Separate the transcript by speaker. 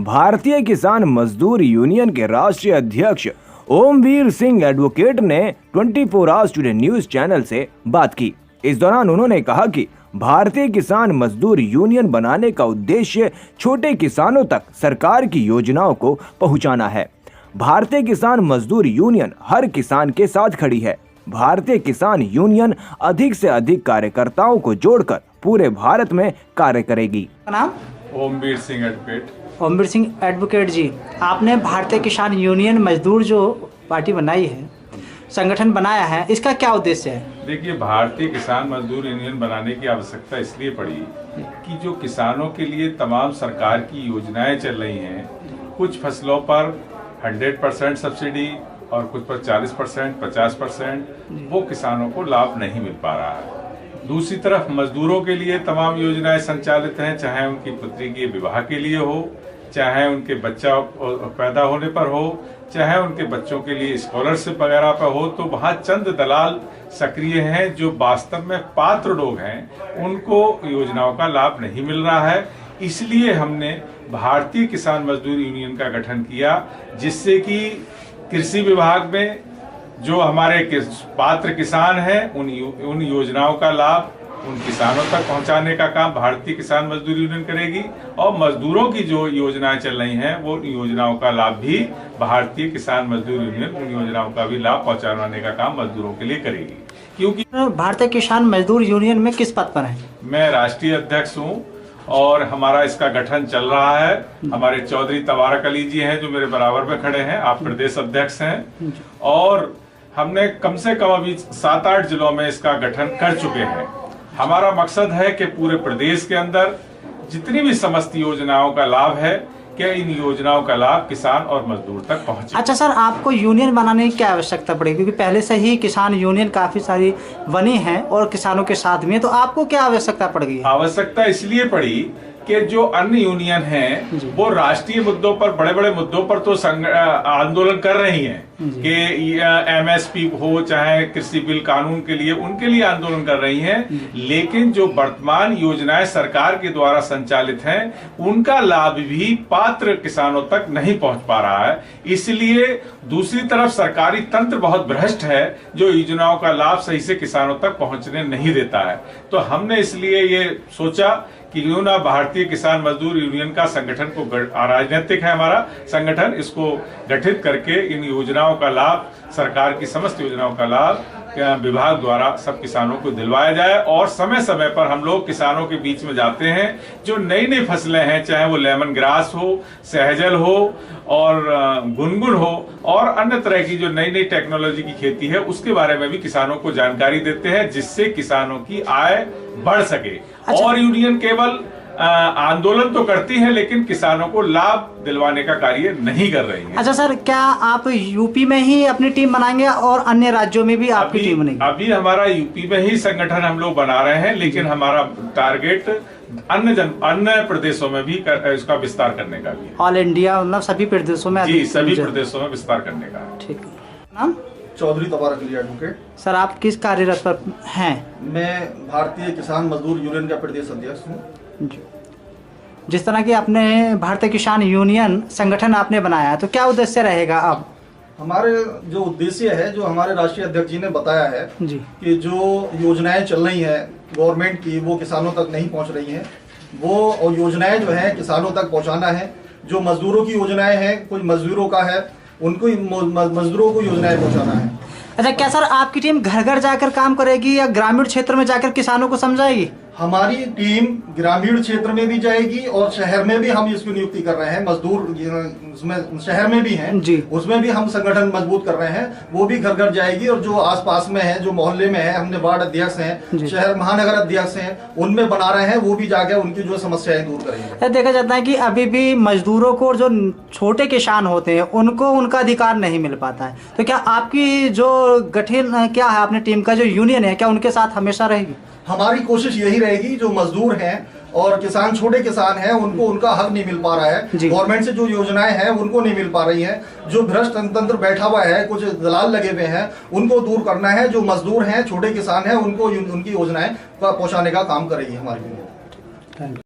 Speaker 1: भारतीय किसान मजदूर यूनियन के राष्ट्रीय अध्यक्ष ओमवीर सिंह एडवोकेट ने 24 आवर्स टुडे न्यूज चैनल से बात की। इस दौरान उन्होंने कहा कि भारतीय किसान मजदूर यूनियन बनाने का उद्देश्य छोटे किसानों तक सरकार की योजनाओं को पहुंचाना है। भारतीय किसान मजदूर यूनियन हर किसान के साथ खड़ी है। भारतीय किसान यूनियन अधिक से अधिक कार्यकर्ताओं को जोड़कर पूरे भारत में कार्य करेगी।
Speaker 2: नाम
Speaker 3: ओमवीर सिंह एडवोकेट।
Speaker 2: ओमवीर सिंह एडवोकेट जी, आपने भारतीय किसान यूनियन मजदूर जो पार्टी बनाई है, संगठन बनाया है, इसका क्या उद्देश्य है?
Speaker 3: देखिए, भारतीय किसान मजदूर यूनियन बनाने की आवश्यकता इसलिए पड़ी कि जो किसानों के लिए तमाम सरकार की योजनाएं चल रही हैं, कुछ फसलों पर 100% सब्सिडी और कुछ पर 40%, 50%, वो किसानों को लाभ नहीं मिल पा रहा है। दूसरी तरफ मजदूरों के लिए तमाम योजनाएं संचालित हैं, चाहे उनकी पुत्री के विवाह के लिए हो, चाहे उनके बच्चा पैदा होने पर हो, चाहे उनके बच्चों के लिए स्कॉलरशिप वगैरह पर हो। तो वहाँ चंद दलाल सक्रिय हैं जो वास्तव में पात्र लोग हैं, उनको योजनाओं का लाभ नहीं मिल रहा है। इसलिए हमने भारतीय किसान मजदूर यूनियन का गठन किया, जिससे कि कृषि विभाग में जो हमारे पात्र किसान हैं उन योजनाओं का लाभ उन किसानों तक पहुंचाने का काम भारतीय किसान मजदूर यूनियन करेगी, और मजदूरों की जो योजनाएं चल रही हैं वो योजनाओं का लाभ भी भारतीय किसान मजदूर यूनियन उन योजनाओं का भी लाभ पहुंचाने का काम मजदूरों के लिए करेगी। क्योंकि
Speaker 2: भारतीय किसान मजदूर यूनियन में किस पद पर है?
Speaker 3: मैं राष्ट्रीय अध्यक्ष हूँ और हमारा इसका गठन चल रहा है। हमारे चौधरी तबारक अली जी हैं जो मेरे बराबर में खड़े हैं, आप प्रदेश अध्यक्ष हैं, और हमने कम से कम अभी 7-8 जिलों में इसका गठन कर चुके हैं। हमारा मकसद है कि पूरे प्रदेश के अंदर जितनी भी समस्त योजनाओं का लाभ है, क्या इन योजनाओं का लाभ किसान और मजदूर तक पहुंचे।
Speaker 2: अच्छा सर, आपको यूनियन बनाने की क्या आवश्यकता पड़ी? क्योंकि पहले से ही किसान यूनियन काफी सारी बनी है और किसानों के साथ में, तो आपको क्या आवश्यकता पड़ गई? आवश्यकता
Speaker 3: इसलिए पड़ी कि जो अन्य यूनियन हैं वो राष्ट्रीय मुद्दों पर, बड़े बड़े मुद्दों पर तो आंदोलन कर रही हैं कि एमएसपी हो, चाहे कृषि बिल कानून के लिए, उनके लिए आंदोलन कर रही हैं। लेकिन जो वर्तमान योजनाएं सरकार के द्वारा संचालित हैं उनका लाभ भी पात्र किसानों तक नहीं पहुंच पा रहा है। इसलिए दूसरी तरफ सरकारी तंत्र बहुत भ्रष्ट है जो योजनाओं का लाभ सही से किसानों तक पहुंचने नहीं देता है। तो हमने इसलिए ये सोचा कि क्यों ना भारतीय किसान मजदूर यूनियन का संगठन को, राजनीतिक है हमारा संगठन, इसको गठित करके इन योजनाओं का लाभ, सरकार की समस्त योजनाओं का लाभ विभाग द्वारा सब किसानों को दिलवाया जाए। और समय समय पर हम लोग किसानों के बीच में जाते हैं, जो नई नई फसलें हैं, चाहे वो लेमन ग्रास हो, सहजल हो और गुनगुन हो, और अन्य तरह की जो नई नई टेक्नोलॉजी की खेती है उसके बारे में भी किसानों को जानकारी देते हैं, जिससे किसानों की आय बढ़ सके।
Speaker 2: अच्छा।
Speaker 3: और यूनियन केवल आंदोलन तो करती है लेकिन किसानों को लाभ दिलवाने का कार्य नहीं कर रही है।
Speaker 2: अच्छा सर, क्या आप यूपी में ही अपनी टीम बनाएंगे और अन्य राज्यों में भी आपकी टीम बनेगी?
Speaker 3: अभी हमारा यूपी में ही संगठन हम लोग बना रहे हैं, लेकिन हमारा टारगेट अन्य प्रदेशों में भी इसका विस्तार करने का भी है।
Speaker 2: ऑल इंडिया, मतलब सभी प्रदेशों में?
Speaker 3: जी, सभी प्रदेशों में विस्तार करने का है।
Speaker 2: ठीक। नाम?
Speaker 4: चौधरी तबारक अली एडवोकेट।
Speaker 2: सर, आप किस कार्यरत पर हैं?
Speaker 4: मैं भारतीय किसान मजदूर यूनियन का प्रदेश अध्यक्ष हूँ।
Speaker 2: जिस तरह की आपने भारतीय किसान यूनियन संगठन आपने बनाया, तो क्या उद्देश्य रहेगा अब?
Speaker 4: हमारे जो उद्देश्य है, जो हमारे राष्ट्रीय अध्यक्ष जी ने बताया है जी, कि जो योजनाएं चल रही हैं गवर्नमेंट की वो किसानों तक नहीं पहुंच रही हैं, वो योजनाएं जो है किसानों तक पहुंचाना है। जो मजदूरों की योजनाएं हैं, कुछ मजदूरों का है, उनको मजदूरों को योजनाएं पहुंचाना है।
Speaker 2: अच्छा, क्या सर आपकी टीम घर घर जाकर काम करेगी या ग्रामीण क्षेत्र में जाकर किसानों को समझाएगी?
Speaker 4: हमारी टीम ग्रामीण क्षेत्र में भी जाएगी और शहर में भी हम इसकी नियुक्ति कर रहे हैं। मजदूर उसमें शहर में भी हैं जी, उसमें भी हम संगठन मजबूत कर रहे हैं। वो भी घर घर जाएगी और जो आसपास में है, जो मोहल्ले में है, हमने वार्ड अध्यक्ष हैं, शहर महानगर अध्यक्ष हैं, उनमें बना रहे हैं, वो भी जाके उनकी जो समस्याएं दूर करेंगे।
Speaker 2: देखा जाता है कि अभी भी मजदूरों को, जो छोटे किसान होते हैं, उनको उनका अधिकार नहीं मिल पाता है। तो क्या आपकी जो गठन क्या है अपनी टीम का, जो यूनियन है, क्या उनके साथ हमेशा रहेगी?
Speaker 4: हमारी कोशिश यही रहेगी, जो मजदूर हैं और किसान, छोटे किसान हैं, उनको उनका हक नहीं मिल पा रहा है। गवर्नमेंट से जो योजनाएं हैं उनको नहीं मिल पा रही हैं। जो भ्रष्ट तंत्र बैठा हुआ है, कुछ दलाल लगे हुए हैं, उनको दूर करना है। जो मजदूर हैं, छोटे किसान हैं, उनको उनकी योजनाएं पहुंचाने का काम करेगी हमारी यूनियन।